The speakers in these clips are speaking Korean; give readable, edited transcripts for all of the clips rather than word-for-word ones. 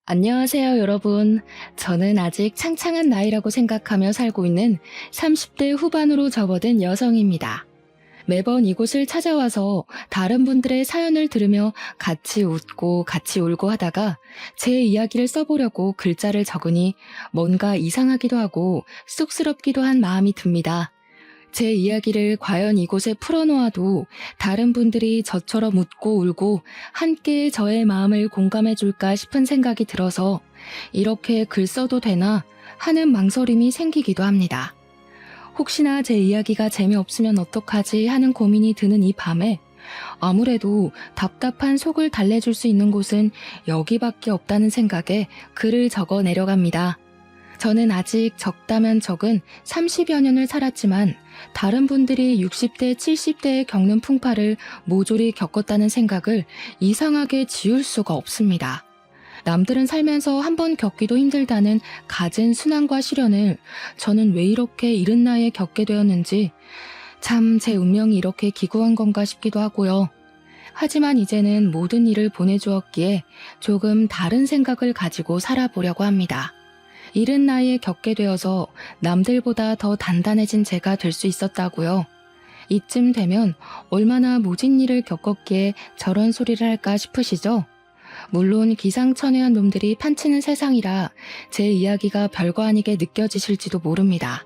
안녕하세요, 여러분. 저는 아직 창창한 나이라고 생각하며 살고 있는 30대 후반으로 접어든 여성입니다. 매번 이곳을 찾아와서 다른 분들의 사연을 들으며 같이 웃고 같이 울고 하다가 제 이야기를 써보려고 글자를 적으니 뭔가 이상하기도 하고 쑥스럽기도 한 마음이 듭니다. 제 이야기를 과연 이곳에 풀어놓아도 다른 분들이 저처럼 웃고 울고 함께 저의 마음을 공감해 줄까 싶은 생각이 들어서 이렇게 글 써도 되나 하는 망설임이 생기기도 합니다. 혹시나 제 이야기가 재미없으면 어떡하지 하는 고민이 드는 이 밤에 아무래도 답답한 속을 달래줄 수 있는 곳은 여기밖에 없다는 생각에 글을 적어 내려갑니다. 저는 아직 적다면 적은 30여 년을 살았지만 다른 분들이 60대, 70대에 겪는 풍파를 모조리 겪었다는 생각을 이상하게 지울 수가 없습니다. 남들은 살면서 한 번 겪기도 힘들다는 갖은 순환과 시련을 저는 왜 이렇게 이른 나이에 겪게 되었는지 참 제 운명이 이렇게 기구한 건가 싶기도 하고요. 하지만 이제는 모든 일을 보내주었기에 조금 다른 생각을 가지고 살아보려고 합니다. 이른 나이에 겪게 되어서 남들보다 더 단단해진 제가 될 수 있었다고요. 이쯤 되면 얼마나 모진 일을 겪었기에 저런 소리를 할까 싶으시죠? 물론 기상천외한 놈들이 판치는 세상이라 제 이야기가 별거 아니게 느껴지실지도 모릅니다.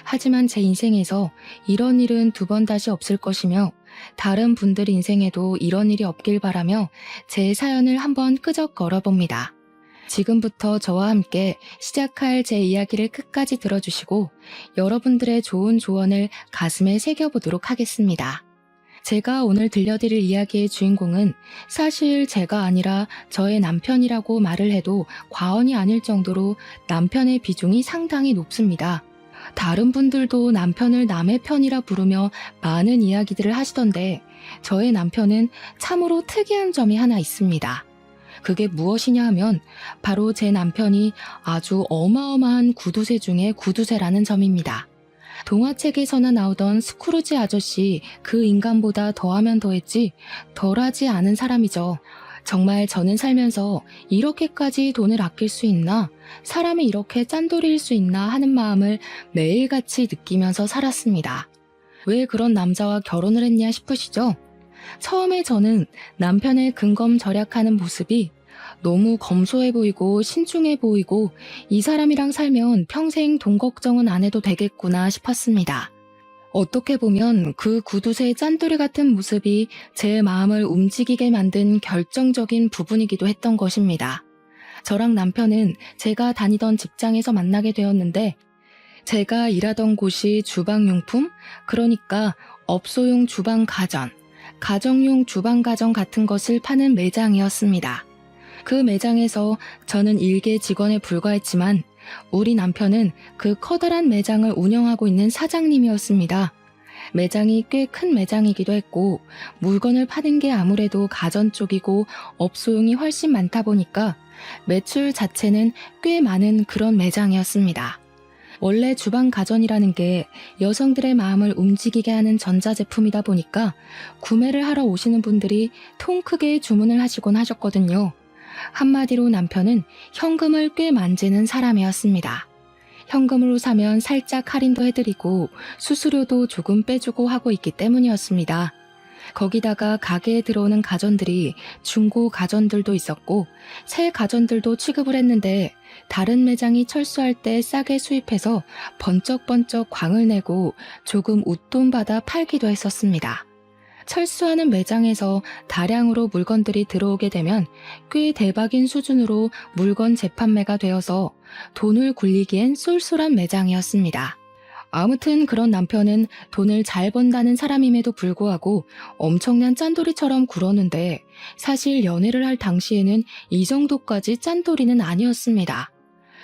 하지만 제 인생에서 이런 일은 두 번 다시 없을 것이며 다른 분들 인생에도 이런 일이 없길 바라며 제 사연을 한번 끄적 걸어봅니다. 지금부터 저와 함께 시작할 제 이야기를 끝까지 들어주시고 여러분들의 좋은 조언을 가슴에 새겨보도록 하겠습니다. 제가 오늘 들려드릴 이야기의 주인공은 사실 제가 아니라 저의 남편이라고 말을 해도 과언이 아닐 정도로 남편의 비중이 상당히 높습니다. 다른 분들도 남편을 남의 편이라 부르며 많은 이야기들을 하시던데 저의 남편은 참으로 특이한 점이 하나 있습니다. 그게 무엇이냐 하면 바로 제 남편이 아주 어마어마한 구두쇠 중에 구두쇠라는 점입니다. 동화책에서나 나오던 스크루지 아저씨 그 인간보다 더하면 더했지 덜하지 않은 사람이죠. 정말 저는 살면서 이렇게까지 돈을 아낄 수 있나? 사람이 이렇게 짠돌이일 수 있나 하는 마음을 매일같이 느끼면서 살았습니다. 왜 그런 남자와 결혼을 했냐 싶으시죠? 처음에 저는 남편의 근검절약하는 모습이 너무 검소해 보이고 신중해 보이고 이 사람이랑 살면 평생 돈 걱정은 안 해도 되겠구나 싶었습니다. 어떻게 보면 그 구두쇠 짠돌이 같은 모습이 제 마음을 움직이게 만든 결정적인 부분이기도 했던 것입니다. 저랑 남편은 제가 다니던 직장에서 만나게 되었는데 제가 일하던 곳이 주방용품, 그러니까 업소용 주방 가전, 가정용 주방 가전 같은 것을 파는 매장이었습니다. 그 매장에서 저는 일개 직원에 불과했지만 우리 남편은 그 커다란 매장을 운영하고 있는 사장님이었습니다. 매장이 꽤 큰 매장이기도 했고 물건을 파는 게 아무래도 가전 쪽이고 업소용이 훨씬 많다 보니까 매출 자체는 꽤 많은 그런 매장이었습니다. 원래 주방 가전이라는 게 여성들의 마음을 움직이게 하는 전자제품이다 보니까 구매를 하러 오시는 분들이 통 크게 주문을 하시곤 하셨거든요. 한마디로 남편은 현금을 꽤 만지는 사람이었습니다. 현금으로 사면 살짝 할인도 해드리고 수수료도 조금 빼주고 하고 있기 때문이었습니다. 거기다가 가게에 들어오는 가전들이 중고 가전들도 있었고 새 가전들도 취급을 했는데 다른 매장이 철수할 때 싸게 수입해서 번쩍번쩍 광을 내고 조금 웃돈 받아 팔기도 했었습니다. 철수하는 매장에서 다량으로 물건들이 들어오게 되면 꽤 대박인 수준으로 물건 재판매가 되어서 돈을 굴리기엔 쏠쏠한 매장이었습니다. 아무튼 그런 남편은 돈을 잘 번다는 사람임에도 불구하고 엄청난 짠돌이처럼 굴었는데 사실 연애를 할 당시에는 이 정도까지 짠돌이는 아니었습니다.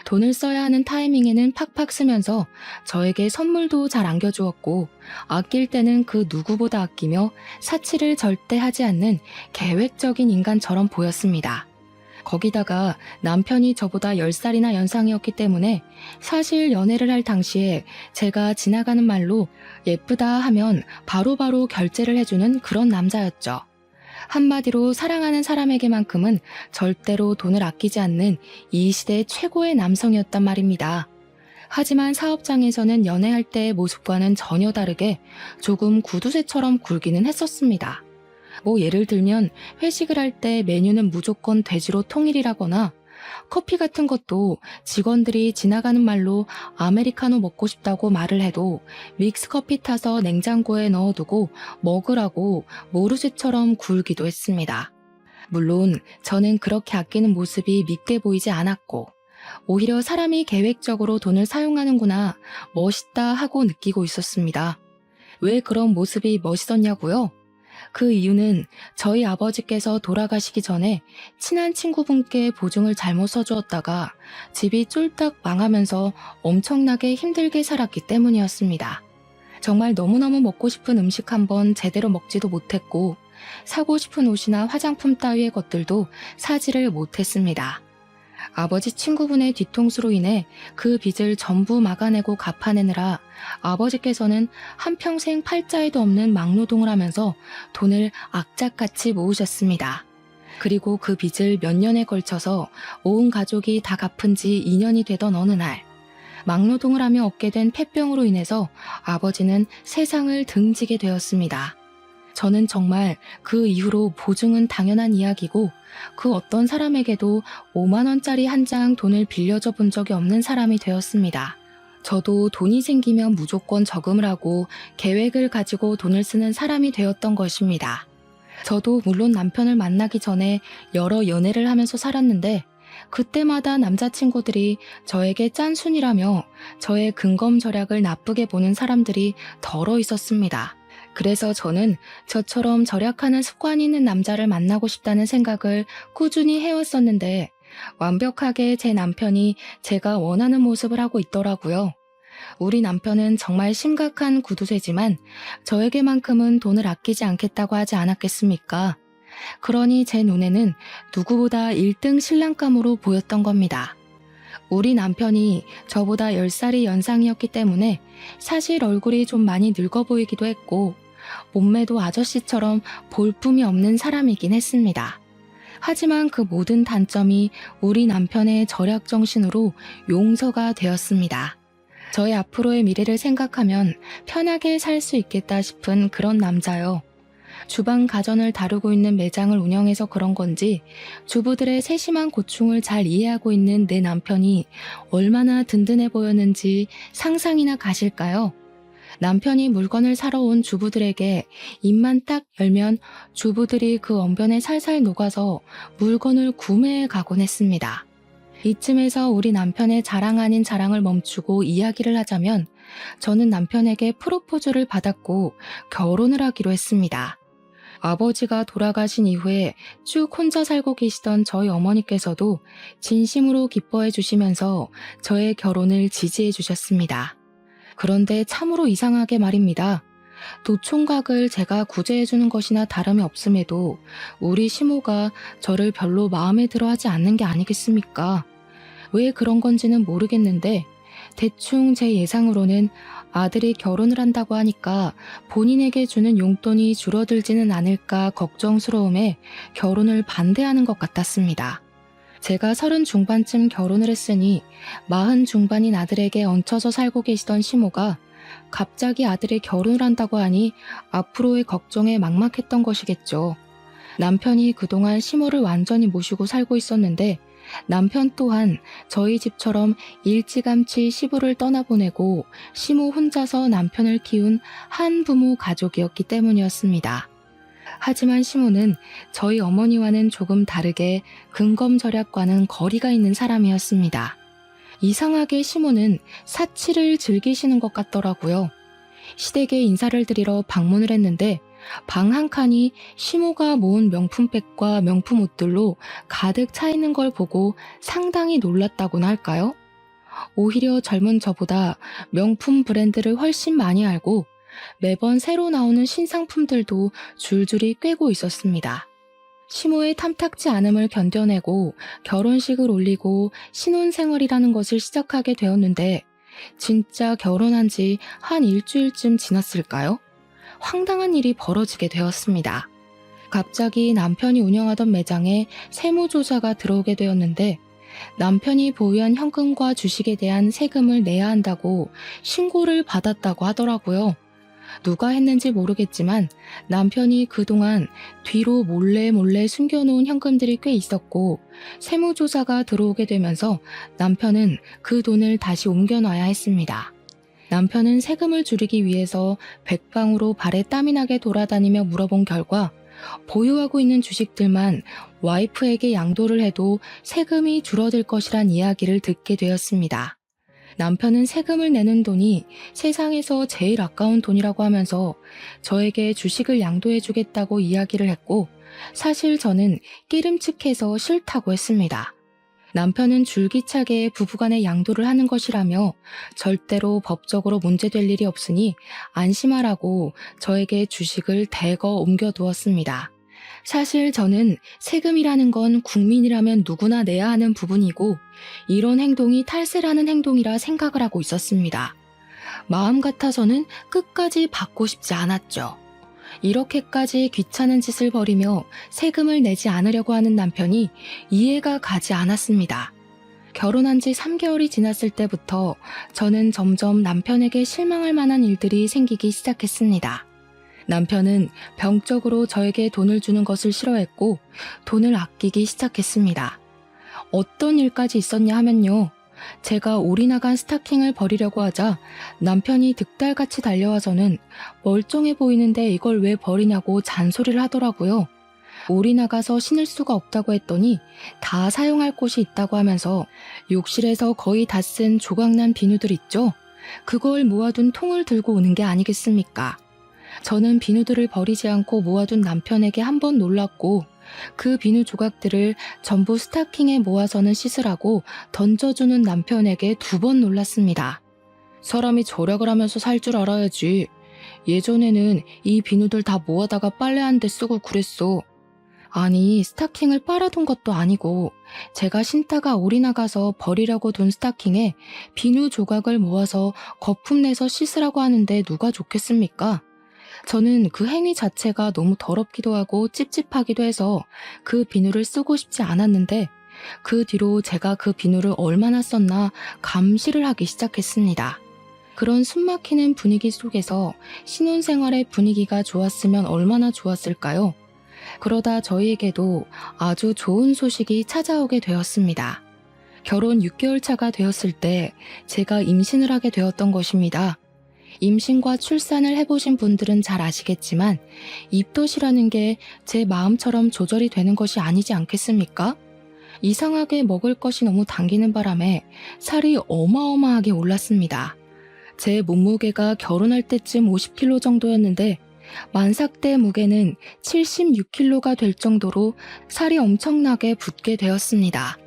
돈을 써야 하는 타이밍에는 팍팍 쓰면서 저에게 선물도 잘 안겨주었고 아낄 때는 그 누구보다 아끼며 사치를 절대 하지 않는 계획적인 인간처럼 보였습니다. 거기다가 남편이 저보다 10살이나 연상이었기 때문에 사실 연애를 할 당시에 제가 지나가는 말로 예쁘다 하면 바로바로 결제를 해주는 그런 남자였죠. 한마디로 사랑하는 사람에게만큼은 절대로 돈을 아끼지 않는 이 시대 최고의 남성이었단 말입니다. 하지만 사업장에서는 연애할 때의 모습과는 전혀 다르게 조금 구두쇠처럼 굴기는 했었습니다. 예를 들면 회식을 할 때 메뉴는 무조건 돼지로 통일이라거나 커피 같은 것도 직원들이 지나가는 말로 아메리카노 먹고 싶다고 말을 해도 믹스커피 타서 냉장고에 넣어두고 먹으라고 모르쇠처럼 굴기도 했습니다. 물론 저는 그렇게 아끼는 모습이 믿게 보이지 않았고 오히려 사람이 계획적으로 돈을 사용하는구나 멋있다 하고 느끼고 있었습니다. 왜 그런 모습이 멋있었냐고요? 그 이유는 저희 아버지께서 돌아가시기 전에 친한 친구분께 보증을 잘못 써주었다가 집이 쫄딱 망하면서 엄청나게 힘들게 살았기 때문이었습니다. 정말 너무너무 먹고 싶은 음식 한번 제대로 먹지도 못했고 사고 싶은 옷이나 화장품 따위의 것들도 사지를 못했습니다. 아버지 친구분의 뒤통수로 인해 그 빚을 전부 막아내고 갚아내느라 아버지께서는 한평생 팔자에도 없는 막노동을 하면서 돈을 악착같이 모으셨습니다. 그리고 그 빚을 몇 년에 걸쳐서 온 가족이 다 갚은 지 2년이 되던 어느 날 막노동을 하며 얻게 된 폐병으로 인해서 아버지는 세상을 등지게 되었습니다. 저는 정말 그 이후로 보증은 당연한 이야기고 그 어떤 사람에게도 5만 원짜리 한 장 돈을 빌려줘 본 적이 없는 사람이 되었습니다. 저도 돈이 생기면 무조건 저금을 하고 계획을 가지고 돈을 쓰는 사람이 되었던 것입니다. 저도 물론 남편을 만나기 전에 여러 연애를 하면서 살았는데 그때마다 남자친구들이 저에게 짠순이라며 저의 근검절약을 나쁘게 보는 사람들이 덜어 있었습니다. 그래서 저는 저처럼 절약하는 습관이 있는 남자를 만나고 싶다는 생각을 꾸준히 해왔었는데 완벽하게 제 남편이 제가 원하는 모습을 하고 있더라고요. 우리 남편은 정말 심각한 구두쇠지만 저에게만큼은 돈을 아끼지 않겠다고 하지 않았겠습니까? 그러니 제 눈에는 누구보다 1등 신랑감으로 보였던 겁니다. 우리 남편이 저보다 10살이 연상이었기 때문에 사실 얼굴이 좀 많이 늙어 보이기도 했고 몸매도 아저씨처럼 볼품이 없는 사람이긴 했습니다. 하지만 그 모든 단점이 우리 남편의 절약 정신으로 용서가 되었습니다. 저의 앞으로의 미래를 생각하면 편하게 살 수 있겠다 싶은 그런 남자요. 주방 가전을 다루고 있는 매장을 운영해서 그런 건지 주부들의 세심한 고충을 잘 이해하고 있는 내 남편이 얼마나 든든해 보였는지 상상이나 가실까요? 남편이 물건을 사러 온 주부들에게 입만 딱 열면 주부들이 그 언변에 살살 녹아서 물건을 구매해 가곤 했습니다. 이쯤에서 우리 남편의 자랑 아닌 자랑을 멈추고 이야기를 하자면 저는 남편에게 프로포즈를 받았고 결혼을 하기로 했습니다. 아버지가 돌아가신 이후에 쭉 혼자 살고 계시던 저희 어머니께서도 진심으로 기뻐해 주시면서 저의 결혼을 지지해 주셨습니다. 그런데 참으로 이상하게 말입니다. 노총각을 제가 구제해 주는 것이나 다름이 없음에도 우리 시모가 저를 별로 마음에 들어 하지 않는 게 아니겠습니까? 왜 그런 건지는 모르겠는데 대충 제 예상으로는 아들이 결혼을 한다고 하니까 본인에게 주는 용돈이 줄어들지는 않을까 걱정스러움에 결혼을 반대하는 것 같았습니다. 제가 30 중반쯤 결혼을 했으니 40 중반인 아들에게 얹혀서 살고 계시던 시모가 갑자기 아들이 결혼을 한다고 하니 앞으로의 걱정에 막막했던 것이겠죠. 남편이 그동안 시모를 완전히 모시고 살고 있었는데 남편 또한 저희 집처럼 일찌감치 시부를 떠나보내고 시모 혼자서 남편을 키운 한부모 가족이었기 때문이었습니다. 하지만 시모는 저희 어머니와는 조금 다르게 근검절약과는 거리가 있는 사람이었습니다. 이상하게 시모는 사치를 즐기시는 것 같더라고요. 시댁에 인사를 드리러 방문을 했는데 방 한 칸이 시모가 모은 명품백과 명품 옷들로 가득 차 있는 걸 보고 상당히 놀랐다고나 할까요? 오히려 젊은 저보다 명품 브랜드를 훨씬 많이 알고 매번 새로 나오는 신상품들도 줄줄이 꿰고 있었습니다. 시모의 탐탁지 않음을 견뎌내고 결혼식을 올리고 신혼생활이라는 것을 시작하게 되었는데 진짜 결혼한 지 한 일주일쯤 지났을까요? 황당한 일이 벌어지게 되었습니다. 갑자기 남편이 운영하던 매장에 세무조사가 들어오게 되었는데 남편이 보유한 현금과 주식에 대한 세금을 내야 한다고 신고를 받았다고 하더라고요. 누가 했는지 모르겠지만 남편이 그동안 뒤로 몰래 숨겨놓은 현금들이 꽤 있었고 세무조사가 들어오게 되면서 남편은 그 돈을 다시 옮겨놔야 했습니다. 남편은 세금을 줄이기 위해서 백방으로 발에 땀이 나게 돌아다니며 물어본 결과 보유하고 있는 주식들만 와이프에게 양도를 해도 세금이 줄어들 것이란 이야기를 듣게 되었습니다. 남편은 세금을 내는 돈이 세상에서 제일 아까운 돈이라고 하면서 저에게 주식을 양도해 주겠다고 이야기를 했고 사실 저는 끼름칙해서 싫다고 했습니다. 남편은 줄기차게 부부간에 양도를 하는 것이라며 절대로 법적으로 문제될 일이 없으니 안심하라고 저에게 주식을 대거 옮겨두었습니다. 사실 저는 세금이라는 건 국민이라면 누구나 내야 하는 부분이고 이런 행동이 탈세라는 행동이라 생각을 하고 있었습니다. 마음 같아서는 끝까지 받고 싶지 않았죠. 이렇게까지 귀찮은 짓을 벌이며 세금을 내지 않으려고 하는 남편이 이해가 가지 않았습니다. 결혼한 지 3개월이 지났을 때부터 저는 점점 남편에게 실망할 만한 일들이 생기기 시작했습니다. 남편은 병적으로 저에게 돈을 주는 것을 싫어했고 돈을 아끼기 시작했습니다. 어떤 일까지 있었냐 하면요. 제가 올이 나간 스타킹을 버리려고 하자 남편이 득달같이 달려와서는 멀쩡해 보이는데 이걸 왜 버리냐고 잔소리를 하더라고요. 올이 나가서 신을 수가 없다고 했더니 다 사용할 곳이 있다고 하면서 욕실에서 거의 다 쓴 조각난 비누들 있죠? 그걸 모아둔 통을 들고 오는 게 아니겠습니까? 저는 비누들을 버리지 않고 모아둔 남편에게 한 번 놀랐고 그 비누 조각들을 전부 스타킹에 모아서는 씻으라고 던져주는 남편에게 2번 놀랐습니다. 사람이 절약을 하면서 살 줄 알아야지. 예전에는 이 비누들 다 모아다가 빨래하는 데 쓰고 그랬어. 아니, 스타킹을 빨아둔 것도 아니고 제가 신다가 올이 나가서 버리려고 둔 스타킹에 비누 조각을 모아서 거품 내서 씻으라고 하는데 누가 좋겠습니까? 저는 그 행위 자체가 너무 더럽기도 하고 찝찝하기도 해서 그 비누를 쓰고 싶지 않았는데 그 뒤로 제가 그 비누를 얼마나 썼나 감시를 하기 시작했습니다. 그런 숨막히는 분위기 속에서 신혼생활의 분위기가 좋았으면 얼마나 좋았을까요? 그러다 저희에게도 아주 좋은 소식이 찾아오게 되었습니다. 결혼 6개월 차가 되었을 때 제가 임신을 하게 되었던 것입니다. 임신과 출산을 해보신 분들은 잘 아시겠지만 입덧이라는 게 제 마음처럼 조절이 되는 것이 아니지 않겠습니까? 이상하게 먹을 것이 너무 당기는 바람에 살이 어마어마하게 올랐습니다. 제 몸무게가 결혼할 때쯤 50kg 정도였는데 만삭 때 무게는 76kg가 될 정도로 살이 엄청나게 붙게 되었습니다.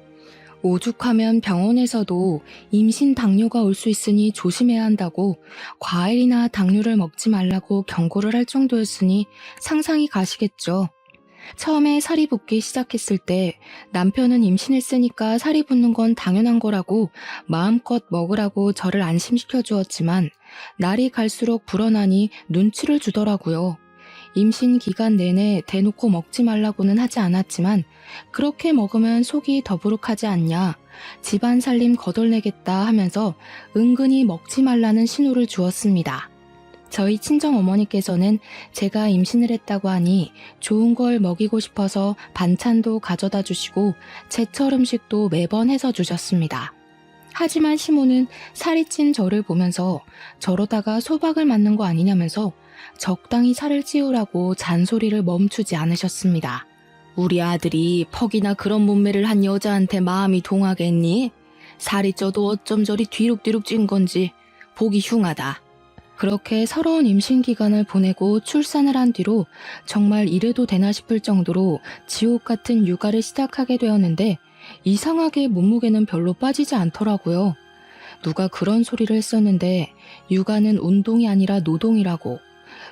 오죽하면 병원에서도 임신 당뇨가 올 수 있으니 조심해야 한다고 과일이나 당류를 먹지 말라고 경고를 할 정도였으니 상상이 가시겠죠. 처음에 살이 붙기 시작했을 때 남편은 임신했으니까 살이 붙는 건 당연한 거라고 마음껏 먹으라고 저를 안심시켜 주었지만 날이 갈수록 불어나니 눈치를 주더라고요. 임신 기간 내내 대놓고 먹지 말라고는 하지 않았지만 그렇게 먹으면 속이 더부룩하지 않냐, 집안 살림 거덜내겠다 하면서 은근히 먹지 말라는 신호를 주었습니다. 저희 친정어머니께서는 제가 임신을 했다고 하니 좋은 걸 먹이고 싶어서 반찬도 가져다 주시고 제철 음식도 매번 해서 주셨습니다. 하지만 시모는 살이 찐 저를 보면서 저러다가 소박을 맞는 거 아니냐면서 적당히 살을 찌우라고 잔소리를 멈추지 않으셨습니다. 우리 아들이 퍽이나 그런 몸매를 한 여자한테 마음이 동하겠니? 살이 쪄도 어쩜 저리 뒤룩뒤룩 찐 건지 보기 흉하다. 그렇게 서러운 임신 기간을 보내고 출산을 한 뒤로 정말 이래도 되나 싶을 정도로 지옥 같은 육아를 시작하게 되었는데 이상하게 몸무게는 별로 빠지지 않더라고요. 누가 그런 소리를 했었는데 육아는 운동이 아니라 노동이라고,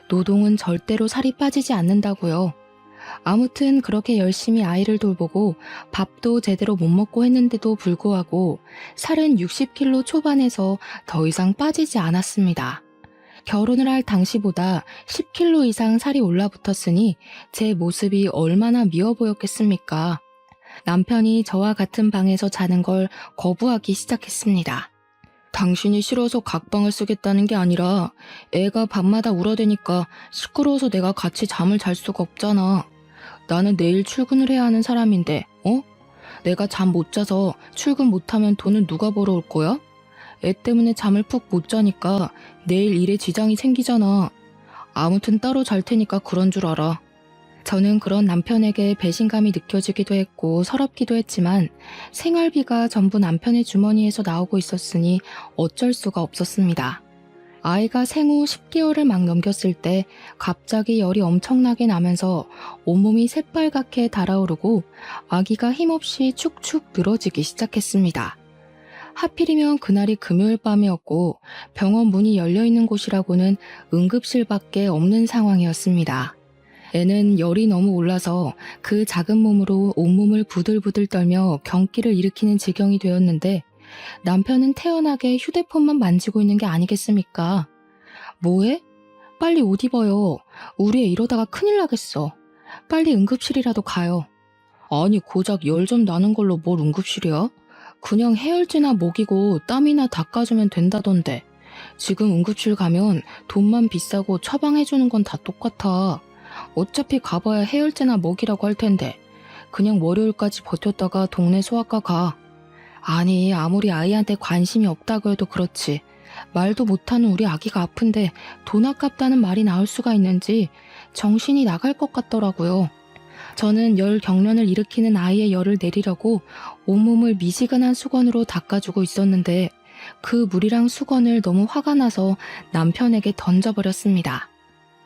노동은 절대로 살이 빠지지 않는다고요. 아무튼 그렇게 열심히 아이를 돌보고 밥도 제대로 못 먹고 했는데도 불구하고 살은 60kg 초반에서 더 이상 빠지지 않았습니다. 결혼을 할 당시보다 10kg 이상 살이 올라붙었으니 제 모습이 얼마나 미워 보였겠습니까? 남편이 저와 같은 방에서 자는 걸 거부하기 시작했습니다. 당신이 싫어서 각방을 쓰겠다는 게 아니라 애가 밤마다 울어대니까 시끄러워서 내가 같이 잠을 잘 수가 없잖아. 나는 내일 출근을 해야 하는 사람인데, 내가 잠 못 자서 출근 못하면 돈은 누가 벌어올 거야? 애 때문에 잠을 푹 못 자니까 내일 일에 지장이 생기잖아. 아무튼 따로 잘 테니까 그런 줄 알아. 저는 그런 남편에게 배신감이 느껴지기도 했고 서럽기도 했지만 생활비가 전부 남편의 주머니에서 나오고 있었으니 어쩔 수가 없었습니다. 아이가 생후 10개월을 막 넘겼을 때 갑자기 열이 엄청나게 나면서 온몸이 새빨갛게 달아오르고 아기가 힘없이 축축 늘어지기 시작했습니다. 하필이면 그날이 금요일 밤이었고 병원 문이 열려있는 곳이라고는 응급실밖에 없는 상황이었습니다. 애는 열이 너무 올라서 그 작은 몸으로 온몸을 부들부들 떨며 경기를 일으키는 지경이 되었는데 남편은 태연하게 휴대폰만 만지고 있는 게 아니겠습니까? 뭐해? 빨리 옷 입어요. 우리 애 이러다가 큰일 나겠어. 빨리 응급실이라도 가요. 아니 고작 열 좀 나는 걸로 뭘 응급실이야? 그냥 해열제나 먹이고 땀이나 닦아주면 된다던데. 지금 응급실 가면 돈만 비싸고 처방해주는 건 다 똑같아. 어차피 가봐야 해열제나 먹이라고 할 텐데 그냥 월요일까지 버텼다가 동네 소아과 가. 아니 아무리 아이한테 관심이 없다고 해도 그렇지 말도 못하는 우리 아기가 아픈데 돈 아깝다는 말이 나올 수가 있는지 정신이 나갈 것 같더라고요. 저는 열 경련을 일으키는 아이의 열을 내리려고 온몸을 미지근한 수건으로 닦아주고 있었는데 그 물이랑 수건을 너무 화가 나서 남편에게 던져버렸습니다.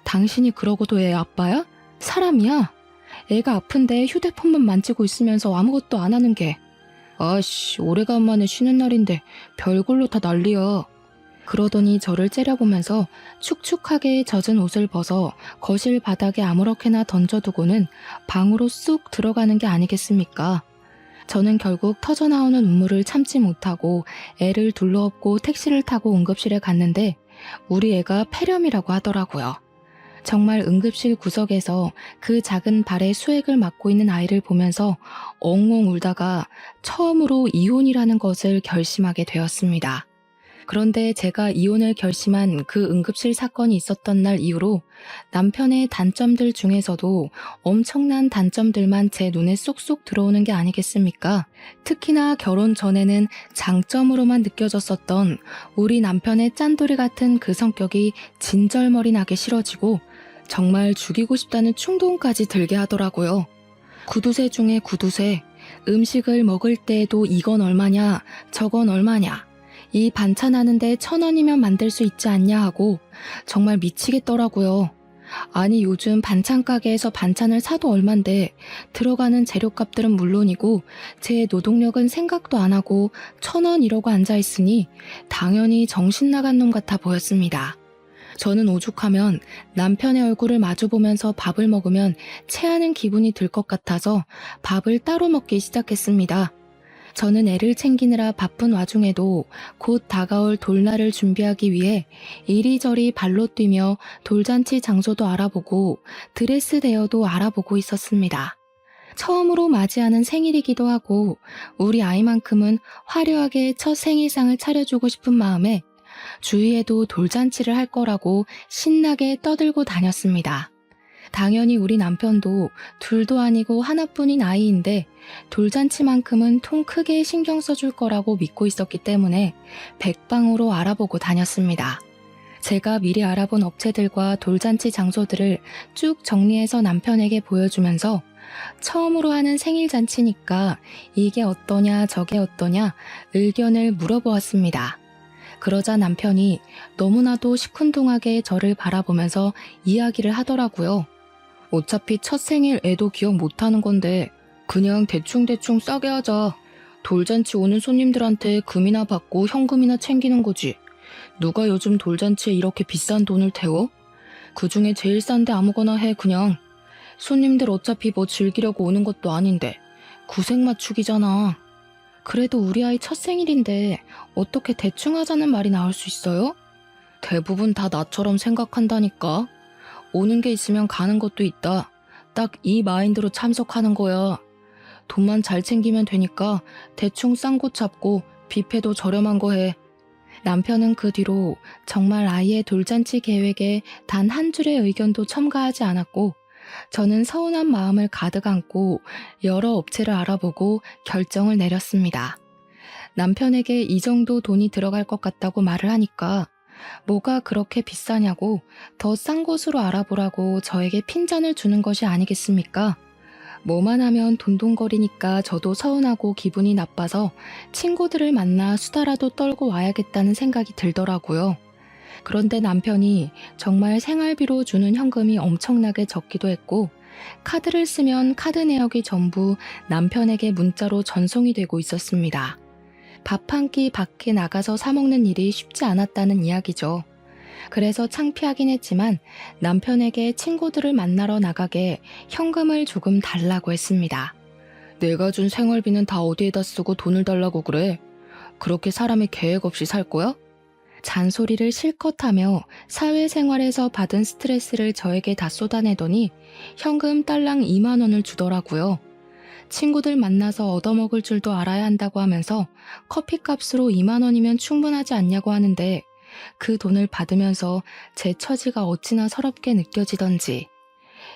당신이 그러고도 애 아빠야? 사람이야? 애가 아픈데 휴대폰만 만지고 있으면서 아무것도 안 하는 게. 아씨, 오래간만에 쉬는 날인데 별걸로 다 난리야. 그러더니 저를 째려보면서 축축하게 젖은 옷을 벗어 거실 바닥에 아무렇게나 던져두고는 방으로 쑥 들어가는 게 아니겠습니까? 저는 결국 터져나오는 눈물을 참지 못하고 애를 둘러엎고 택시를 타고 응급실에 갔는데 우리 애가 폐렴이라고 하더라고요. 정말 응급실 구석에서 그 작은 발에 수액을 맞고 있는 아이를 보면서 엉엉 울다가 처음으로 이혼이라는 것을 결심하게 되었습니다. 그런데 제가 이혼을 결심한 그 응급실 사건이 있었던 날 이후로 남편의 단점들 중에서도 엄청난 단점들만 제 눈에 쏙쏙 들어오는 게 아니겠습니까? 특히나 결혼 전에는 장점으로만 느껴졌었던 우리 남편의 짠돌이 같은 그 성격이 진절머리 나게 싫어지고 정말 죽이고 싶다는 충동까지 들게 하더라고요. 구두쇠 중에 구두쇠, 음식을 먹을 때에도 이건 얼마냐, 저건 얼마냐, 이 반찬 하는데 1,000원이면 만들 수 있지 않냐 하고 정말 미치겠더라고요. 아니 요즘 반찬 가게에서 반찬을 사도 얼만데 들어가는 재료값들은 물론이고 제 노동력은 생각도 안 하고 1,000원 이러고 앉아있으니 당연히 정신 나간 놈 같아 보였습니다. 저는 오죽하면 남편의 얼굴을 마주보면서 밥을 먹으면 체하는 기분이 들 것 같아서 밥을 따로 먹기 시작했습니다. 저는 애를 챙기느라 바쁜 와중에도 곧 다가올 돌날을 준비하기 위해 이리저리 발로 뛰며 돌잔치 장소도 알아보고 드레스 대여도 알아보고 있었습니다. 처음으로 맞이하는 생일이기도 하고 우리 아이만큼은 화려하게 첫 생일상을 차려주고 싶은 마음에 주위에도 돌잔치를 할 거라고 신나게 떠들고 다녔습니다. 당연히 우리 남편도 둘도 아니고 하나뿐인 아이인데 돌잔치만큼은 통 크게 신경 써줄 거라고 믿고 있었기 때문에 백방으로 알아보고 다녔습니다. 제가 미리 알아본 업체들과 돌잔치 장소들을 쭉 정리해서 남편에게 보여주면서 처음으로 하는 생일잔치니까 이게 어떠냐 저게 어떠냐 의견을 물어보았습니다. 그러자 남편이 너무나도 시큰둥하게 저를 바라보면서 이야기를 하더라고요. 어차피 첫 생일 애도 기억 못하는 건데 그냥 대충대충 싸게 하자. 돌잔치 오는 손님들한테 금이나 받고 현금이나 챙기는 거지. 누가 요즘 돌잔치에 이렇게 비싼 돈을 태워? 그중에 제일 싼데 아무거나 해 그냥. 손님들 어차피 뭐 즐기려고 오는 것도 아닌데 구색 맞추기잖아. 그래도 우리 아이 첫 생일인데 어떻게 대충 하자는 말이 나올 수 있어요? 대부분 다 나처럼 생각한다니까. 오는 게 있으면 가는 것도 있다. 딱 이 마인드로 참석하는 거야. 돈만 잘 챙기면 되니까 대충 싼 곳 잡고 뷔페도 저렴한 거 해. 남편은 그 뒤로 정말 아이의 돌잔치 계획에 단 한 줄의 의견도 첨가하지 않았고, 저는 서운한 마음을 가득 안고 여러 업체를 알아보고 결정을 내렸습니다. 남편에게 이 정도 돈이 들어갈 것 같다고 말을 하니까 뭐가 그렇게 비싸냐고 더 싼 곳으로 알아보라고 저에게 핀잔을 주는 것이 아니겠습니까? 뭐만 하면 돈돈거리니까 저도 서운하고 기분이 나빠서 친구들을 만나 수다라도 떨고 와야겠다는 생각이 들더라고요. 그런데 남편이 정말 생활비로 주는 현금이 엄청나게 적기도 했고, 카드를 쓰면 카드 내역이 전부 남편에게 문자로 전송이 되고 있었습니다. 밥 한 끼 밖에 나가서 사 먹는 일이 쉽지 않았다는 이야기죠. 그래서 창피하긴 했지만 남편에게 친구들을 만나러 나가게 현금을 조금 달라고 했습니다. 내가 준 생활비는 다 어디에다 쓰고 돈을 달라고 그래? 그렇게 사람이 계획 없이 살 거야? 잔소리를 실컷 하며 사회생활에서 받은 스트레스를 저에게 다 쏟아내더니 현금 딸랑 2만 원을 주더라고요. 친구들 만나서 얻어먹을 줄도 알아야 한다고 하면서 커피값으로 2만 원이면 충분하지 않냐고 하는데, 그 돈을 받으면서 제 처지가 어찌나 서럽게 느껴지던지.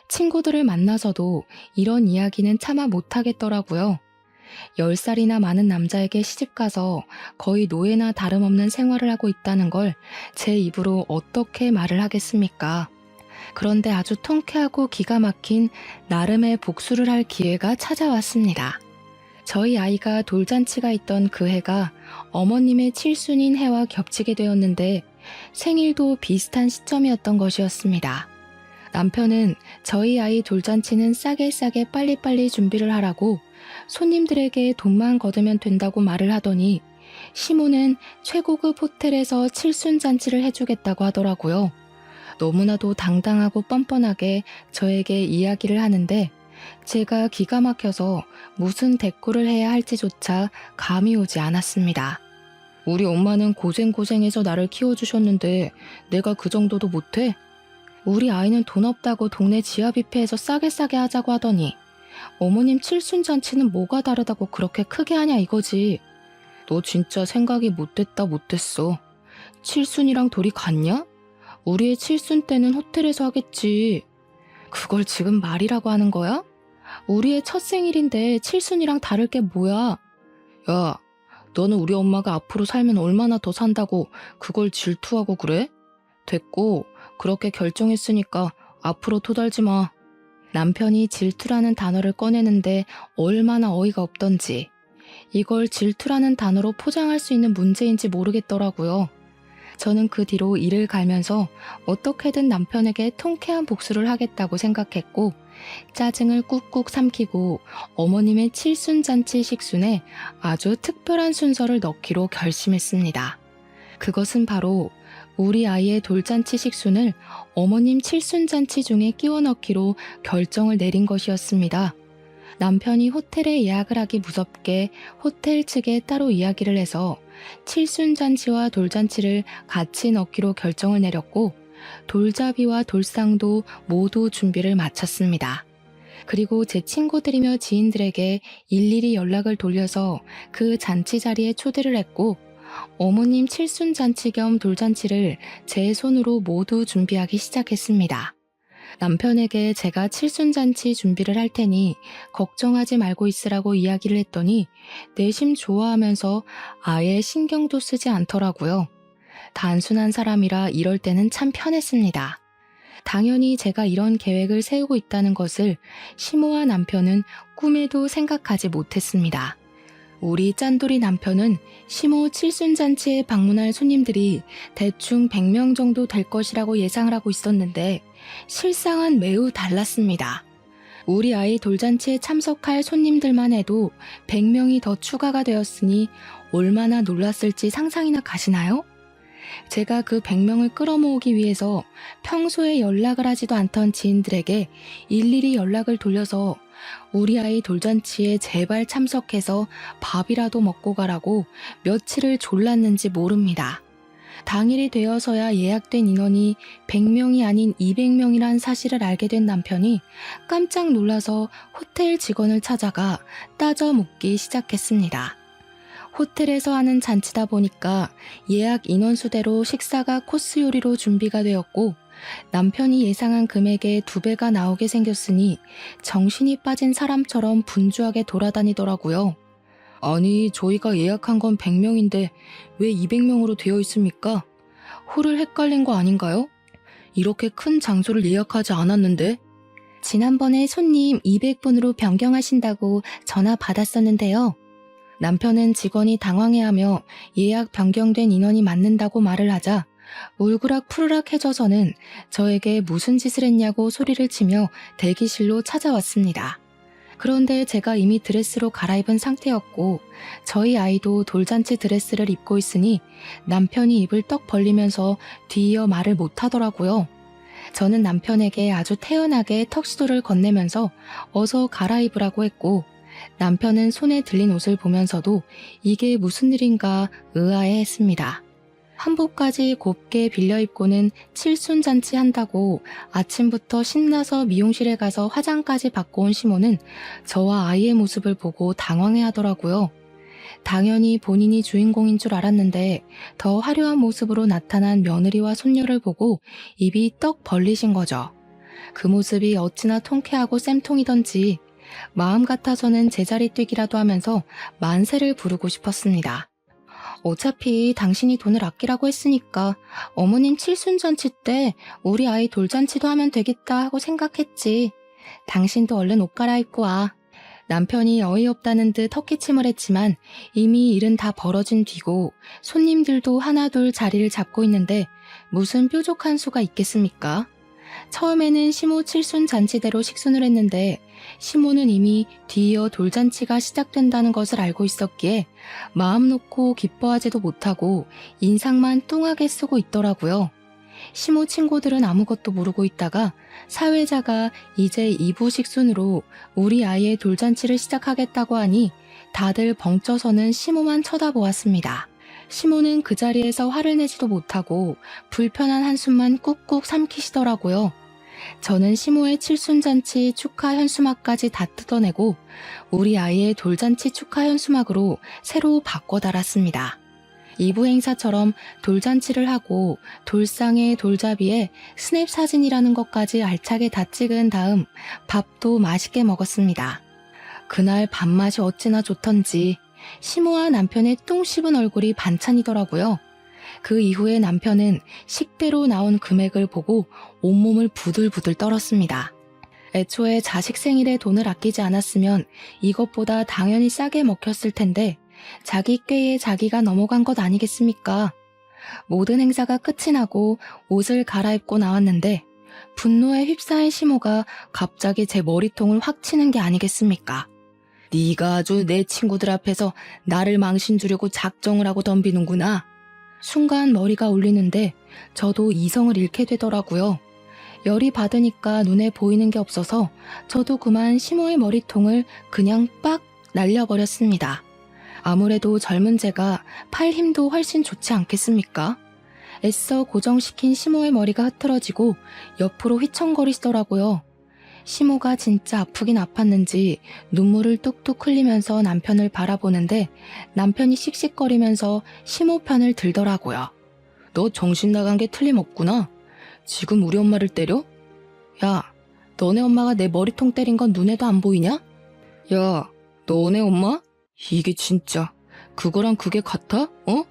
친구들을 만나서도 이런 이야기는 차마 못하겠더라고요. 10살이나 많은 남자에게 시집가서 거의 노예나 다름없는 생활을 하고 있다는 걸 제 입으로 어떻게 말을 하겠습니까? 그런데 아주 통쾌하고 기가 막힌 나름의 복수를 할 기회가 찾아왔습니다. 저희 아이가 돌잔치가 있던 그 해가 어머님의 칠순인 해와 겹치게 되었는데 생일도 비슷한 시점이었던 것이었습니다. 남편은 저희 아이 돌잔치는 싸게 빨리빨리 준비를 하라고 손님들에게 돈만 거두면 된다고 말을 하더니 시모는 최고급 호텔에서 칠순잔치를 해주겠다고 하더라고요. 너무나도 당당하고 뻔뻔하게 저에게 이야기를 하는데 제가 기가 막혀서 무슨 대꾸를 해야 할지조차 감이 오지 않았습니다. 우리 엄마는 고생고생해서 나를 키워주셨는데 내가 그 정도도 못해? 우리 아이는 돈 없다고 동네 지하 뷔페에서 싸게 하자고 하더니 어머님 칠순잔치는 뭐가 다르다고 그렇게 크게 하냐 이거지. 너 진짜 생각이 못됐어. 칠순이랑 돌이 같냐? 우리의 칠순 때는 호텔에서 하겠지. 그걸 지금 말이라고 하는 거야? 우리의 첫 생일인데 칠순이랑 다를 게 뭐야? 야, 너는 우리 엄마가 앞으로 살면 얼마나 더 산다고 그걸 질투하고 그래? 됐고, 그렇게 결정했으니까 앞으로 토달지 마. 남편이 질투라는 단어를 꺼내는데 얼마나 어이가 없던지, 이걸 질투라는 단어로 포장할 수 있는 문제인지 모르겠더라고요. 저는 그 뒤로 이를 갈면서 어떻게든 남편에게 통쾌한 복수를 하겠다고 생각했고, 짜증을 꾹꾹 삼키고 어머님의 칠순잔치 식순에 아주 특별한 순서를 넣기로 결심했습니다. 그것은 바로 우리 아이의 돌잔치 식순을 어머님 칠순잔치 중에 끼워 넣기로 결정을 내린 것이었습니다. 남편이 호텔에 예약을 하기 무섭게 호텔 측에 따로 이야기를 해서 칠순잔치와 돌잔치를 같이 넣기로 결정을 내렸고, 돌잡이와 돌상도 모두 준비를 마쳤습니다. 그리고 제 친구들이며 지인들에게 일일이 연락을 돌려서 그 잔치 자리에 초대를 했고, 어머님 칠순잔치 겸 돌잔치를 제 손으로 모두 준비하기 시작했습니다. 남편에게 제가 칠순잔치 준비를 할 테니 걱정하지 말고 있으라고 이야기를 했더니 내심 좋아하면서 아예 신경도 쓰지 않더라고요. 단순한 사람이라 이럴 때는 참 편했습니다. 당연히 제가 이런 계획을 세우고 있다는 것을 시모와 남편은 꿈에도 생각하지 못했습니다. 우리 짠돌이 남편은 시모 칠순잔치에 방문할 손님들이 대충 100명 정도 될 것이라고 예상을 하고 있었는데 실상은 매우 달랐습니다. 우리 아이 돌잔치에 참석할 손님들만 해도 100명이 더 추가가 되었으니 얼마나 놀랐을지 상상이나 가시나요? 제가 그 100명을 끌어모으기 위해서 평소에 연락을 하지도 않던 지인들에게 일일이 연락을 돌려서 우리 아이 돌잔치에 제발 참석해서 밥이라도 먹고 가라고 며칠을 졸랐는지 모릅니다. 당일이 되어서야 예약된 인원이 100명이 아닌 200명이란 사실을 알게 된 남편이 깜짝 놀라서 호텔 직원을 찾아가 따져 묻기 시작했습니다. 호텔에서 하는 잔치다 보니까 예약 인원수대로 식사가 코스 요리로 준비가 되었고 남편이 예상한 금액의 2배가 나오게 생겼으니 정신이 빠진 사람처럼 분주하게 돌아다니더라고요. 아니, 저희가 예약한 건 100명인데 왜 200명으로 되어 있습니까? 홀을 헷갈린 거 아닌가요? 이렇게 큰 장소를 예약하지 않았는데? 지난번에 손님 200분으로 변경하신다고 전화 받았었는데요. 남편은 직원이 당황해하며 예약 변경된 인원이 맞는다고 말을 하자 울그락 푸르락해져서는 저에게 무슨 짓을 했냐고 소리를 치며 대기실로 찾아왔습니다. 그런데 제가 이미 드레스로 갈아입은 상태였고 저희 아이도 돌잔치 드레스를 입고 있으니 남편이 입을 떡 벌리면서 뒤이어 말을 못하더라고요. 저는 남편에게 아주 태연하게 턱시도를 건네면서 어서 갈아입으라고 했고 남편은 손에 들린 옷을 보면서도 이게 무슨 일인가 의아해했습니다. 한복까지 곱게 빌려 입고는 칠순잔치 한다고 아침부터 신나서 미용실에 가서 화장까지 받고 온 시모는 저와 아이의 모습을 보고 당황해하더라고요. 당연히 본인이 주인공인 줄 알았는데 더 화려한 모습으로 나타난 며느리와 손녀를 보고 입이 떡 벌리신 거죠. 그 모습이 어찌나 통쾌하고 쌤통이던지 마음 같아서는 제자리 뛰기라도 하면서 만세를 부르고 싶었습니다. 어차피 당신이 돈을 아끼라고 했으니까 어머님 칠순잔치 때 우리 아이 돌잔치도 하면 되겠다 하고 생각했지. 당신도 얼른 옷 갈아입고 와. 남편이 어이없다는 듯 헛기침을 했지만 이미 일은 다 벌어진 뒤고 손님들도 하나둘 자리를 잡고 있는데 무슨 뾰족한 수가 있겠습니까? 처음에는 시모 칠순잔치대로 식순을 했는데 시모는 이미 뒤이어 돌잔치가 시작된다는 것을 알고 있었기에 마음 놓고 기뻐하지도 못하고 인상만 뚱하게 쓰고 있더라고요. 시모 친구들은 아무것도 모르고 있다가 사회자가 이제 2부 식순으로 우리 아이의 돌잔치를 시작하겠다고 하니 다들 벙쪄서는 시모만 쳐다보았습니다. 시모는 그 자리에서 화를 내지도 못하고 불편한 한숨만 꾹꾹 삼키시더라고요. 저는 시모의 칠순잔치 축하 현수막까지 다 뜯어내고 우리 아이의 돌잔치 축하 현수막으로 새로 바꿔 달았습니다. 2부 행사처럼 돌잔치를 하고 돌상에 돌잡이에 스냅 사진이라는 것까지 알차게 다 찍은 다음 밥도 맛있게 먹었습니다. 그날 밥맛이 어찌나 좋던지 시모와 남편의 똥 씹은 얼굴이 반찬이더라고요. 그 이후에 남편은 식대로 나온 금액을 보고 온몸을 부들부들 떨었습니다. 애초에 자식 생일에 돈을 아끼지 않았으면 이것보다 당연히 싸게 먹혔을 텐데 자기 꾀에 자기가 넘어간 것 아니겠습니까? 모든 행사가 끝이 나고 옷을 갈아입고 나왔는데 분노에 휩싸인 시모가 갑자기 제 머리통을 확 치는 게 아니겠습니까? 네가 아주 내 친구들 앞에서 나를 망신 주려고 작정을 하고 덤비는구나. 순간 머리가 울리는데 저도 이성을 잃게 되더라고요. 열이 받으니까 눈에 보이는 게 없어서 저도 그만 시모의 머리통을 그냥 빡 날려버렸습니다. 아무래도 젊은 제가 팔 힘도 훨씬 좋지 않겠습니까? 애써 고정시킨 시모의 머리가 흐트러지고 옆으로 휘청거리시더라고요. 시모가 진짜 아프긴 아팠는지 눈물을 뚝뚝 흘리면서 남편을 바라보는데 남편이 씩씩거리면서 시모 편을 들더라고요. 너 정신 나간 게 틀림없구나. 지금 우리 엄마를 때려? 야, 너네 엄마가 내 머리통 때린 건 눈에도 안 보이냐? 야, 너네 엄마? 이게 진짜 그거랑 그게 같아? 어?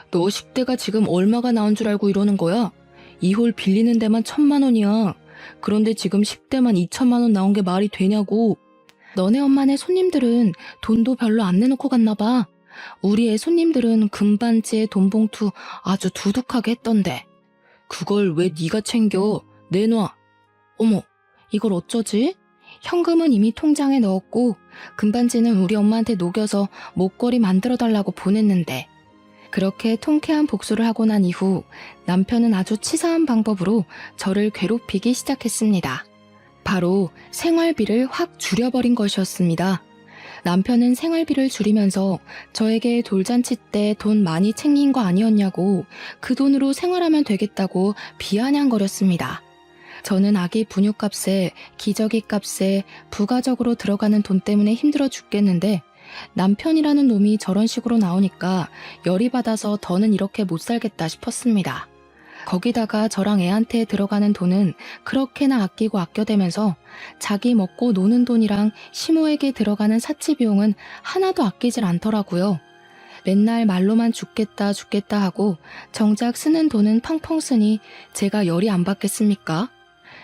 너 10대가 지금 얼마가 나온 줄 알고 이러는 거야? 이 홀 빌리는 데만 1,000만 원이야. 그런데 지금 10대만 2천만 원 나온 게 말이 되냐고. 너네 엄마네 손님들은 돈도 별로 안 내놓고 갔나 봐. 우리 애 손님들은 금반지에 돈봉투 아주 두둑하게 했던데. 그걸 왜 네가 챙겨? 내놔. 어머, 이걸 어쩌지? 현금은 이미 통장에 넣었고 금반지는 우리 엄마한테 녹여서 목걸이 만들어달라고 보냈는데. 그렇게 통쾌한 복수를 하고 난 이후 남편은 아주 치사한 방법으로 저를 괴롭히기 시작했습니다. 바로 생활비를 확 줄여버린 것이었습니다. 남편은 생활비를 줄이면서 저에게 돌잔치 때 돈 많이 챙긴 거 아니었냐고 그 돈으로 생활하면 되겠다고 비아냥거렸습니다. 저는 아기 분유값에 기저귀 값에 부가적으로 들어가는 돈 때문에 힘들어 죽겠는데 남편이라는 놈이 저런 식으로 나오니까 열이 받아서 더는 이렇게 못 살겠다 싶었습니다. 거기다가 저랑 애한테 들어가는 돈은 그렇게나 아끼고 아껴대면서 자기 먹고 노는 돈이랑 시모에게 들어가는 사치 비용은 하나도 아끼질 않더라고요. 맨날 말로만 죽겠다 죽겠다 하고 정작 쓰는 돈은 펑펑 쓰니 제가 열이 안 받겠습니까?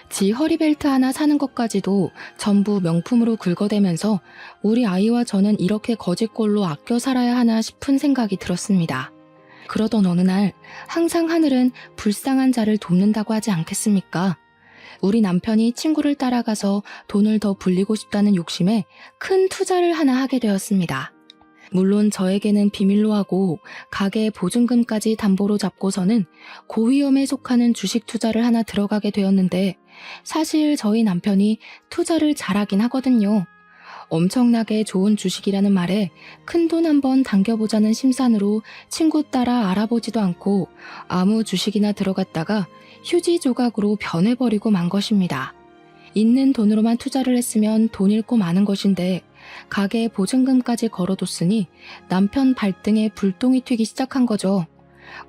지 허리벨트 하나 사는 것까지도 전부 명품으로 긁어대면서 우리 아이와 저는 이렇게 거지꼴로 아껴 살아야 하나 싶은 생각이 들었습니다. 그러던 어느 날 항상 하늘은 불쌍한 자를 돕는다고 하지 않겠습니까? 우리 남편이 친구를 따라가서 돈을 더 불리고 싶다는 욕심에 큰 투자를 하나 하게 되었습니다. 물론 저에게는 비밀로 하고 가게 보증금까지 담보로 잡고서는 고위험에 속하는 주식 투자를 하나 들어가게 되었는데 사실 저희 남편이 투자를 잘하긴 하거든요. 엄청나게 좋은 주식이라는 말에 큰돈 한번 당겨보자는 심산으로 친구 따라 알아보지도 않고 아무 주식이나 들어갔다가 휴지 조각으로 변해버리고 만 것입니다. 있는 돈으로만 투자를 했으면 돈 잃고 마는 것인데 가게 보증금까지 걸어뒀으니 남편 발등에 불똥이 튀기 시작한 거죠.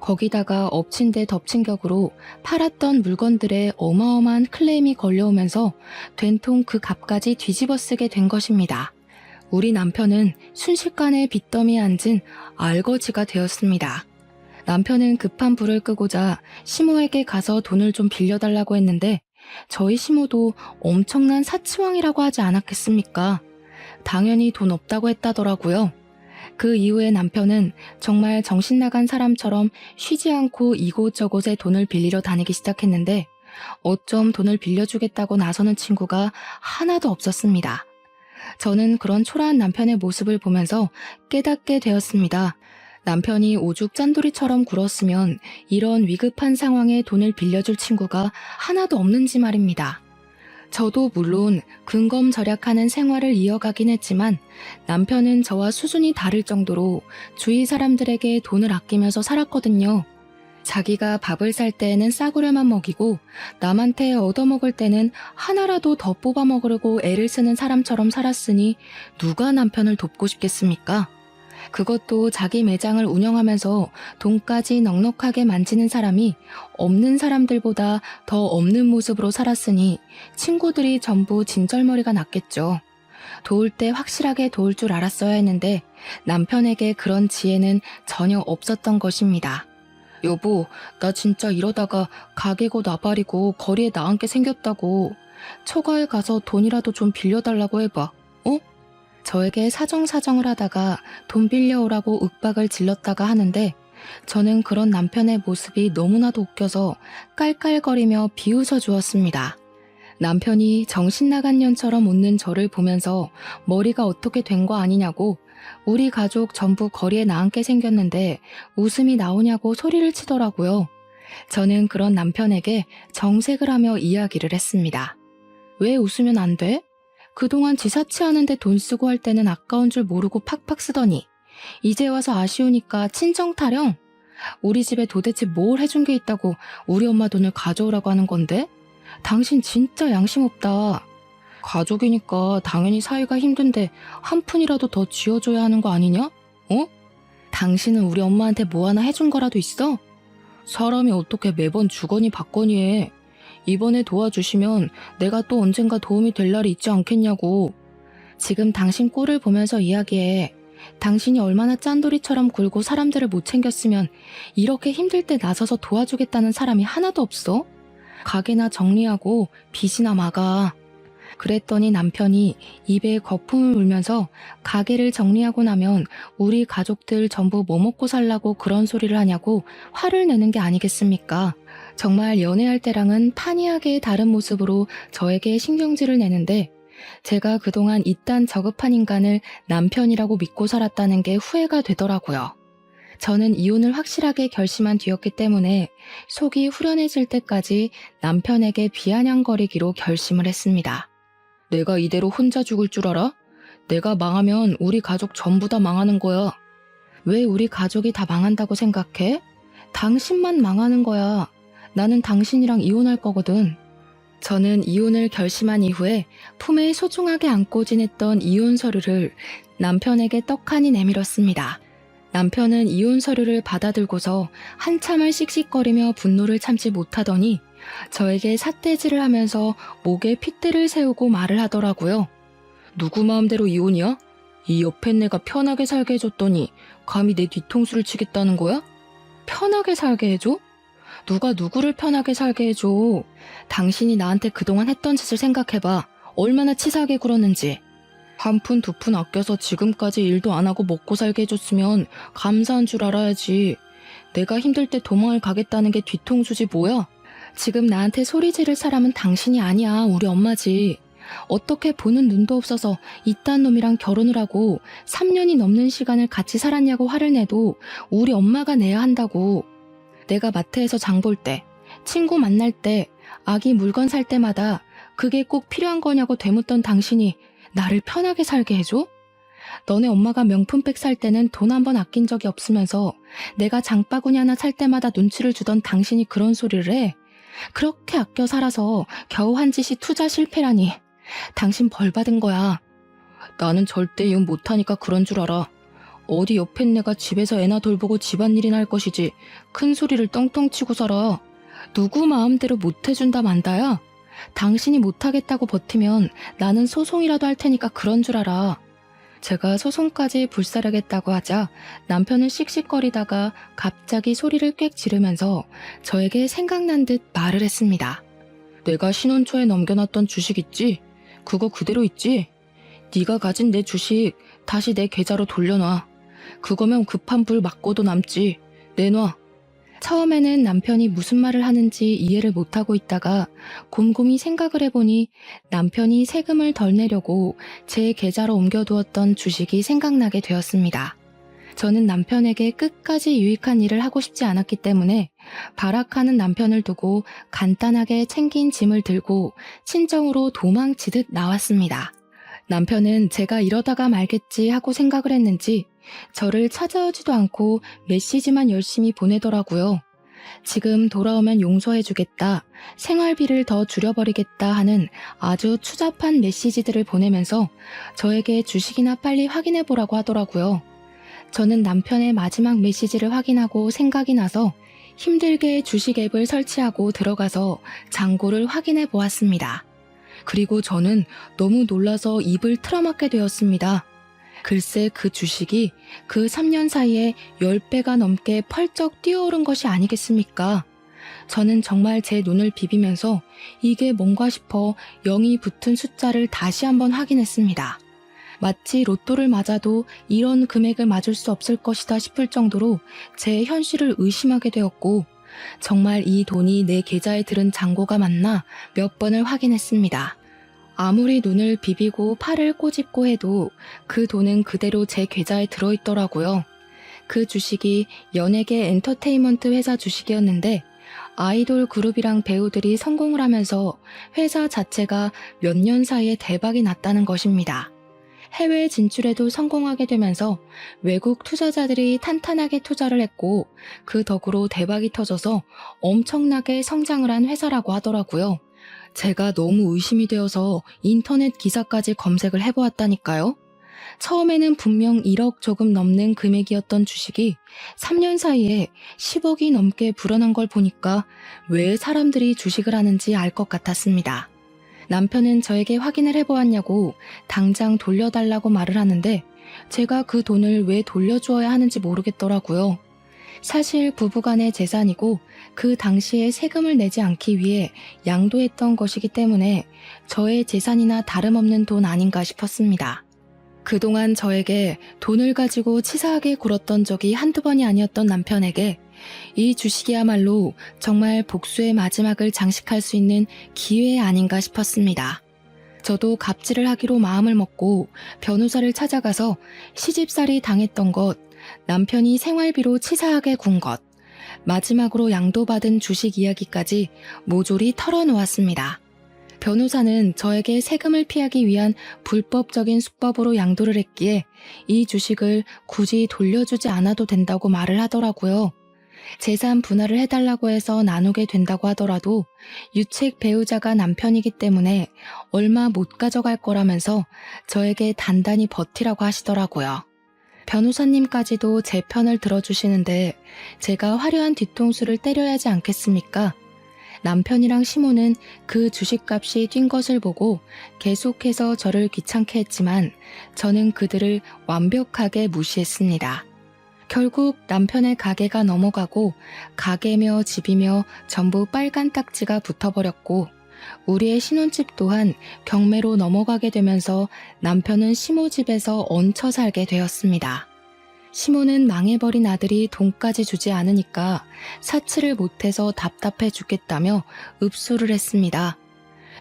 거기다가 엎친 데 덮친 격으로 팔았던 물건들에 어마어마한 클레임이 걸려오면서 된통 그 값까지 뒤집어 쓰게 된 것입니다. 우리 남편은 순식간에 빚더미에 앉은 알거지가 되었습니다. 남편은 급한 불을 끄고자 시모에게 가서 돈을 좀 빌려달라고 했는데 저희 시모도 엄청난 사치왕이라고 하지 않았겠습니까? 당연히 돈 없다고 했다더라고요. 그 이후에 남편은 정말 정신나간 사람처럼 쉬지 않고 이곳저곳에 돈을 빌리러 다니기 시작했는데 어쩜 돈을 빌려주겠다고 나서는 친구가 하나도 없었습니다. 저는 그런 초라한 남편의 모습을 보면서 깨닫게 되었습니다. 남편이 오죽 짠돌이처럼 굴었으면 이런 위급한 상황에 돈을 빌려줄 친구가 하나도 없는지 말입니다. 저도 물론 근검절약하는 생활을 이어가긴 했지만 남편은 저와 수준이 다를 정도로 주위 사람들에게 돈을 아끼면서 살았거든요. 자기가 밥을 살 때에는 싸구려만 먹이고 남한테 얻어먹을 때는 하나라도 더 뽑아 먹으려고 애를 쓰는 사람처럼 살았으니 누가 남편을 돕고 싶겠습니까? 그것도 자기 매장을 운영하면서 돈까지 넉넉하게 만지는 사람이 없는 사람들보다 더 없는 모습으로 살았으니 친구들이 전부 진절머리가 났겠죠. 도울 때 확실하게 도울 줄 알았어야 했는데 남편에게 그런 지혜는 전혀 없었던 것입니다. 여보, 나 진짜 이러다가 가게고 나발이고 거리에 나앉게 생겼다고. 처가에 가서 돈이라도 좀 빌려달라고 해봐. 어? 저에게 사정사정을 하다가 돈 빌려오라고 윽박을 질렀다가 하는데 저는 그런 남편의 모습이 너무나도 웃겨서 깔깔거리며 비웃어 주었습니다. 남편이 정신나간 년처럼 웃는 저를 보면서 머리가 어떻게 된 거 아니냐고 우리 가족 전부 거리에 나앉게 생겼는데 웃음이 나오냐고 소리를 치더라고요. 저는 그런 남편에게 정색을 하며 이야기를 했습니다. 왜 웃으면 안 돼? 그동안 지사치하는데 돈 쓰고 할 때는 아까운 줄 모르고 팍팍 쓰더니 이제 와서 아쉬우니까 친정 타령? 우리 집에 도대체 뭘 해준 게 있다고 우리 엄마 돈을 가져오라고 하는 건데? 당신 진짜 양심 없다. 가족이니까 당연히 사이가 힘든데 한 푼이라도 더 쥐어줘야 하는 거 아니냐? 어? 당신은 우리 엄마한테 뭐 하나 해준 거라도 있어? 사람이 어떻게 매번 주거니 받거니 해. 이번에 도와주시면 내가 또 언젠가 도움이 될 날이 있지 않겠냐고. 지금 당신 꼴을 보면서 이야기해. 당신이 얼마나 짠돌이처럼 굴고 사람들을 못 챙겼으면 이렇게 힘들 때 나서서 도와주겠다는 사람이 하나도 없어? 가게나 정리하고 빚이나 막아. 그랬더니 남편이 입에 거품을 물면서 가게를 정리하고 나면 우리 가족들 전부 뭐 먹고 살라고 그런 소리를 하냐고 화를 내는 게 아니겠습니까? 정말 연애할 때랑은 판이하게 다른 모습으로 저에게 신경질을 내는데 제가 그동안 이딴 저급한 인간을 남편이라고 믿고 살았다는 게 후회가 되더라고요. 저는 이혼을 확실하게 결심한 뒤였기 때문에 속이 후련해질 때까지 남편에게 비아냥거리기로 결심을 했습니다. 내가 이대로 혼자 죽을 줄 알아? 내가 망하면 우리 가족 전부 다 망하는 거야. 왜 우리 가족이 다 망한다고 생각해? 당신만 망하는 거야. 나는 당신이랑 이혼할 거거든. 저는 이혼을 결심한 이후에 품에 소중하게 안고 지냈던 이혼 서류를 남편에게 떡하니 내밀었습니다. 남편은 이혼 서류를 받아들고서 한참을 씩씩거리며 분노를 참지 못하더니 저에게 삿대질을 하면서 목에 핏대를 세우고 말을 하더라고요. 누구 마음대로 이혼이야? 이 옆에 내가 편하게 살게 해줬더니 감히 내 뒤통수를 치겠다는 거야? 편하게 살게 해줘? 누가 누구를 편하게 살게 해줘? 당신이 나한테 그동안 했던 짓을 생각해봐. 얼마나 치사하게 굴었는지. 한 푼 두 푼 아껴서 지금까지 일도 안 하고 먹고 살게 해줬으면 감사한 줄 알아야지. 내가 힘들 때 도망을 가겠다는 게 뒤통수지 뭐야? 지금 나한테 소리 지를 사람은 당신이 아니야. 우리 엄마지. 어떻게 보는 눈도 없어서 이딴 놈이랑 결혼을 하고 3년이 넘는 시간을 같이 살았냐고 화를 내도 우리 엄마가 내야 한다고. 내가 마트에서 장 볼 때, 친구 만날 때, 아기 물건 살 때마다 그게 꼭 필요한 거냐고 되묻던 당신이 나를 편하게 살게 해줘? 너네 엄마가 명품백 살 때는 돈 한 번 아낀 적이 없으면서 내가 장바구니 하나 살 때마다 눈치를 주던 당신이 그런 소리를 해? 그렇게 아껴 살아서 겨우 한 짓이 투자 실패라니. 당신 벌 받은 거야. 나는 절대 이혼 못하니까 그런 줄 알아. 어디 옆에 내가 집에서 애나 돌보고 집안일이나 할 것이지 큰 소리를 떵떵 치고 살아. 누구 마음대로 못해준다 만다야? 당신이 못하겠다고 버티면 나는 소송이라도 할 테니까 그런 줄 알아. 제가 소송까지 불사르겠다고 하자 남편은 씩씩거리다가 갑자기 소리를 꽥 지르면서 저에게 생각난 듯 말을 했습니다. 내가 신혼 초에 넘겨놨던 주식 있지? 그거 그대로 있지? 네가 가진 내 주식 다시 내 계좌로 돌려놔. 그거면 급한 불 맞고도 남지. 내놔. 처음에는 남편이 무슨 말을 하는지 이해를 못하고 있다가 곰곰이 생각을 해보니 남편이 세금을 덜 내려고 제 계좌로 옮겨두었던 주식이 생각나게 되었습니다. 저는 남편에게 끝까지 유익한 일을 하고 싶지 않았기 때문에 발악하는 남편을 두고 간단하게 챙긴 짐을 들고 친정으로 도망치듯 나왔습니다. 남편은 제가 이러다가 말겠지 하고 생각을 했는지 저를 찾아오지도 않고 메시지만 열심히 보내더라고요. 지금 돌아오면 용서해주겠다, 생활비를 더 줄여버리겠다 하는 아주 추잡한 메시지들을 보내면서 저에게 주식이나 빨리 확인해보라고 하더라고요. 저는 남편의 마지막 메시지를 확인하고 생각이 나서 힘들게 주식 앱을 설치하고 들어가서 잔고를 확인해 보았습니다. 그리고 저는 너무 놀라서 입을 틀어막게 되었습니다. 글쎄 그 주식이 그 3년 사이에 10배가 넘게 펄쩍 뛰어오른 것이 아니겠습니까? 저는 정말 제 눈을 비비면서 이게 뭔가 싶어 0이 붙은 숫자를 다시 한번 확인했습니다. 마치 로또를 맞아도 이런 금액을 맞을 수 없을 것이다 싶을 정도로 제 현실을 의심하게 되었고 정말 이 돈이 내 계좌에 들은 잔고가 맞나 몇 번을 확인했습니다. 아무리 눈을 비비고 팔을 꼬집고 해도 그 돈은 그대로 제 계좌에 들어있더라고요. 그 주식이 연예계 엔터테인먼트 회사 주식이었는데 아이돌 그룹이랑 배우들이 성공을 하면서 회사 자체가 몇 년 사이에 대박이 났다는 것입니다. 해외 진출에도 성공하게 되면서 외국 투자자들이 탄탄하게 투자를 했고 그 덕으로 대박이 터져서 엄청나게 성장을 한 회사라고 하더라고요. 제가 너무 의심이 되어서 인터넷 기사까지 검색을 해보았다니까요. 처음에는 분명 1억 조금 넘는 금액이었던 주식이 3년 사이에 10억이 넘게 불어난 걸 보니까 왜 사람들이 주식을 하는지 알 것 같았습니다. 남편은 저에게 확인을 해보았냐고 당장 돌려달라고 말을 하는데 제가 그 돈을 왜 돌려주어야 하는지 모르겠더라고요. 사실 부부간의 재산이고 그 당시에 세금을 내지 않기 위해 양도했던 것이기 때문에 저의 재산이나 다름없는 돈 아닌가 싶었습니다. 그동안 저에게 돈을 가지고 치사하게 굴었던 적이 한두 번이 아니었던 남편에게 이 주식이야말로 정말 복수의 마지막을 장식할 수 있는 기회 아닌가 싶었습니다. 저도 갑질을 하기로 마음을 먹고 변호사를 찾아가서 시집살이 당했던 것, 남편이 생활비로 치사하게 군 것, 마지막으로 양도받은 주식 이야기까지 모조리 털어놓았습니다. 변호사는 저에게 세금을 피하기 위한 불법적인 수법으로 양도를 했기에 이 주식을 굳이 돌려주지 않아도 된다고 말을 하더라고요. 재산 분할을 해달라고 해서 나누게 된다고 하더라도 유책 배우자가 남편이기 때문에 얼마 못 가져갈 거라면서 저에게 단단히 버티라고 하시더라고요. 변호사님까지도 제 편을 들어주시는데 제가 화려한 뒤통수를 때려야 하지 않겠습니까? 남편이랑 시모는 그 주식값이 뛴 것을 보고 계속해서 저를 귀찮게 했지만 저는 그들을 완벽하게 무시했습니다. 결국 남편의 가게가 넘어가고 가게며 집이며 전부 빨간 딱지가 붙어버렸고 우리의 신혼집 또한 경매로 넘어가게 되면서 남편은 시모 집에서 얹혀 살게 되었습니다. 시모는 망해버린 아들이 돈까지 주지 않으니까 사치를 못해서 답답해 죽겠다며 읍소를 했습니다.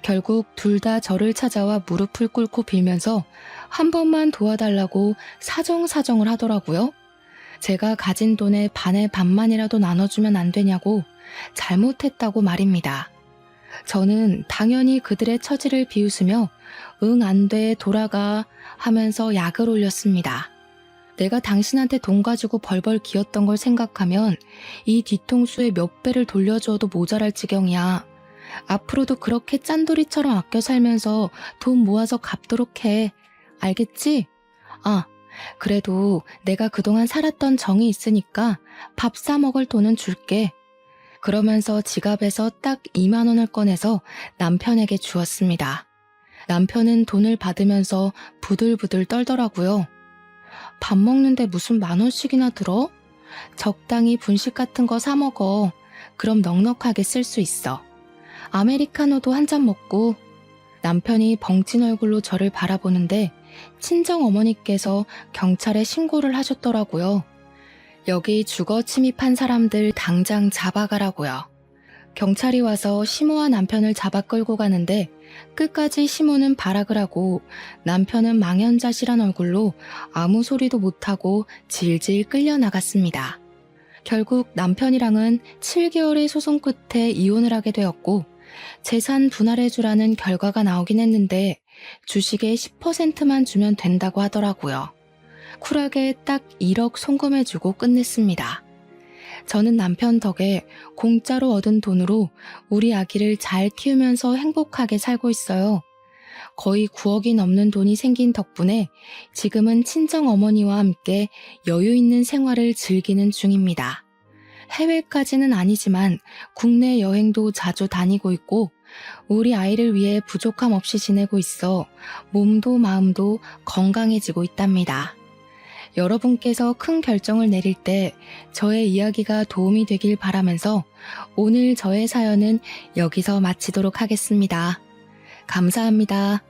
결국 둘 다 저를 찾아와 무릎을 꿇고 빌면서 한 번만 도와달라고 사정사정을 하더라고요. 제가 가진 돈의 반의 반만이라도 나눠주면 안 되냐고 잘못했다고 말입니다. 저는 당연히 그들의 처지를 비웃으며 응 안 돼 돌아가 하면서 약을 올렸습니다. 내가 당신한테 돈 가지고 벌벌 기었던 걸 생각하면 이 뒤통수에 몇 배를 돌려주어도 모자랄 지경이야. 앞으로도 그렇게 짠돌이처럼 아껴 살면서 돈 모아서 갚도록 해. 알겠지? 아, 그래도 내가 그동안 살았던 정이 있으니까 밥 사 먹을 돈은 줄게. 그러면서 지갑에서 딱 2만 원을 꺼내서 남편에게 주었습니다. 남편은 돈을 받으면서 부들부들 떨더라고요. 밥 먹는데 무슨 10,000원씩이나 들어? 적당히 분식 같은 거 사 먹어. 그럼 넉넉하게 쓸 수 있어. 아메리카노도 한 잔 먹고. 남편이 벙찐 얼굴로 저를 바라보는데 친정 어머니께서 경찰에 신고를 하셨더라고요. 여기 주거 침입한 사람들 당장 잡아가라고요. 경찰이 와서 시모와 남편을 잡아 끌고 가는데 끝까지 시모는 발악을 하고 남편은 망연자실한 얼굴로 아무 소리도 못하고 질질 끌려나갔습니다. 결국 남편이랑은 7개월의 소송 끝에 이혼을 하게 되었고 재산 분할해주라는 결과가 나오긴 했는데 주식의 10%만 주면 된다고 하더라고요. 쿨하게 딱 1억 송금해주고 끝냈습니다. 저는 남편 덕에 공짜로 얻은 돈으로 우리 아기를 잘 키우면서 행복하게 살고 있어요. 거의 9억이 넘는 돈이 생긴 덕분에 지금은 친정 어머니와 함께 여유 있는 생활을 즐기는 중입니다. 해외까지는 아니지만 국내 여행도 자주 다니고 있고 우리 아이를 위해 부족함 없이 지내고 있어 몸도 마음도 건강해지고 있답니다. 여러분께서 큰 결정을 내릴 때 저의 이야기가 도움이 되길 바라면서 오늘 저의 사연은 여기서 마치도록 하겠습니다. 감사합니다.